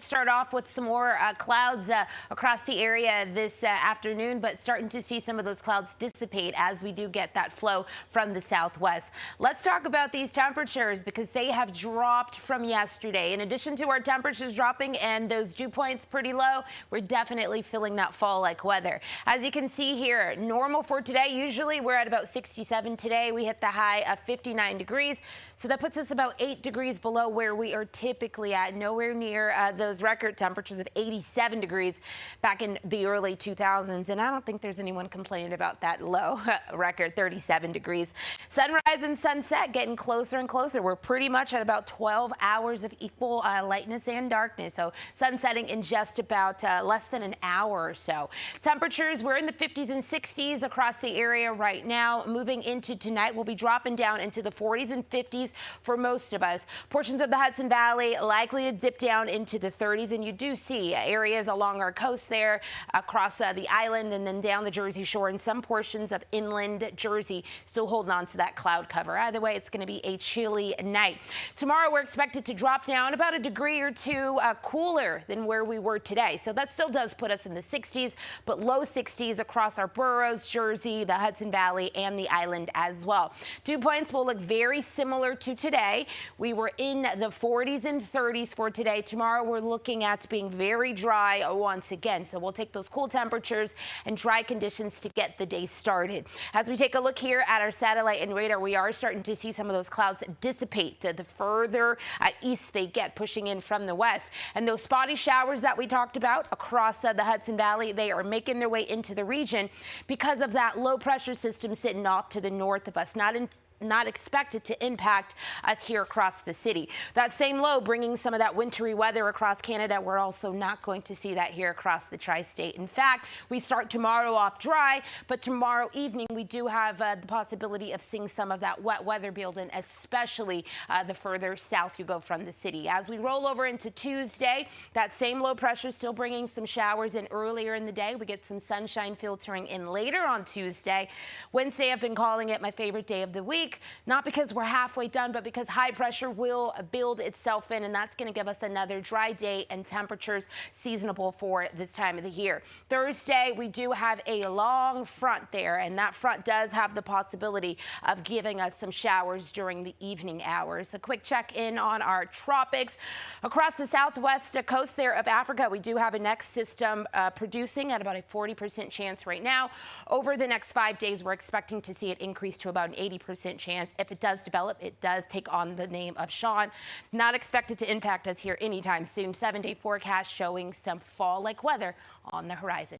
start off with some more clouds across the area this afternoon, but starting to see some of those clouds dissipate as we do get that flow from the southwest. Let's talk about these temperatures because they have dropped from yesterday. In addition to our temperatures dropping and those dew points pretty low, we're definitely feeling that fall-like weather. As you can see here, normal for today, usually we're at about 67 today. We hit the high of 59 degrees, so that puts us about 8 degrees below where we are typically at, nowhere near those record temperatures of 87 degrees back in the early 2000s. And I don't think there's anyone complaining about that low record, 37 degrees. Sunrise and sunset getting closer and closer. We're pretty much at about 12 hours of equal lightness and darkness. So sun setting in just about less than an hour or so. Temperatures, we're in the 50s and 60s across the area right now. Moving into tonight, we'll be dropping down into the 40s and 50s for most of us. Portions of the Hudson Valley likely to dip down into the 30s, and you do see areas along our coast there, across the island and then down the Jersey Shore, and some portions of inland Jersey still holding on to that cloud cover. Either way, it's going to be a chilly night. Tomorrow, we're expected to drop down about a degree or two cooler than where we were today. So that still does put us in the 60s, but low 60s across our boroughs, Jersey, the Hudson Valley, and the island as well. Dew points will look very similar to today. We were in the 40s and 30s for today. Tomorrow, we're looking at being very dry once again. So we'll take those cool temperatures and dry conditions to get the day started. As we take a look here at our satellite and radar, we are starting to see some of those clouds dissipate the further east they get, pushing in from the west. And those spotty showers that we talked about across the Hudson Valley, they are making their way into the region because of that low pressure system sitting off to the north of us. Not expected to impact us here across the city. That same low bringing some of that wintry weather across Canada. We're also not going to see that here across the tri-state. In fact, we start tomorrow off dry, but tomorrow evening we do have the possibility of seeing some of that wet weather build in, especially the further south you go from the city. As we roll over into Tuesday, that same low pressure still bringing some showers in earlier in the day. We get some sunshine filtering in later on Tuesday. Wednesday, I've been calling it my favorite day of the week. Not because we're halfway done, but because high pressure will build itself in, and that's going to give us another dry day and temperatures seasonable for this time of the year. Thursday, we do have a long front there, and that front does have the possibility of giving us some showers during the evening hours. A quick check in on our tropics. Across the southwest coast there of Africa, we do have a next system producing at about a 40% chance right now. Over the next 5 days, we're expecting to see it increase to about an 80% chance. If it does develop, it does take on the name of Sean. Not expected to impact us here anytime soon. 7-day forecast showing some fall-like weather on the horizon.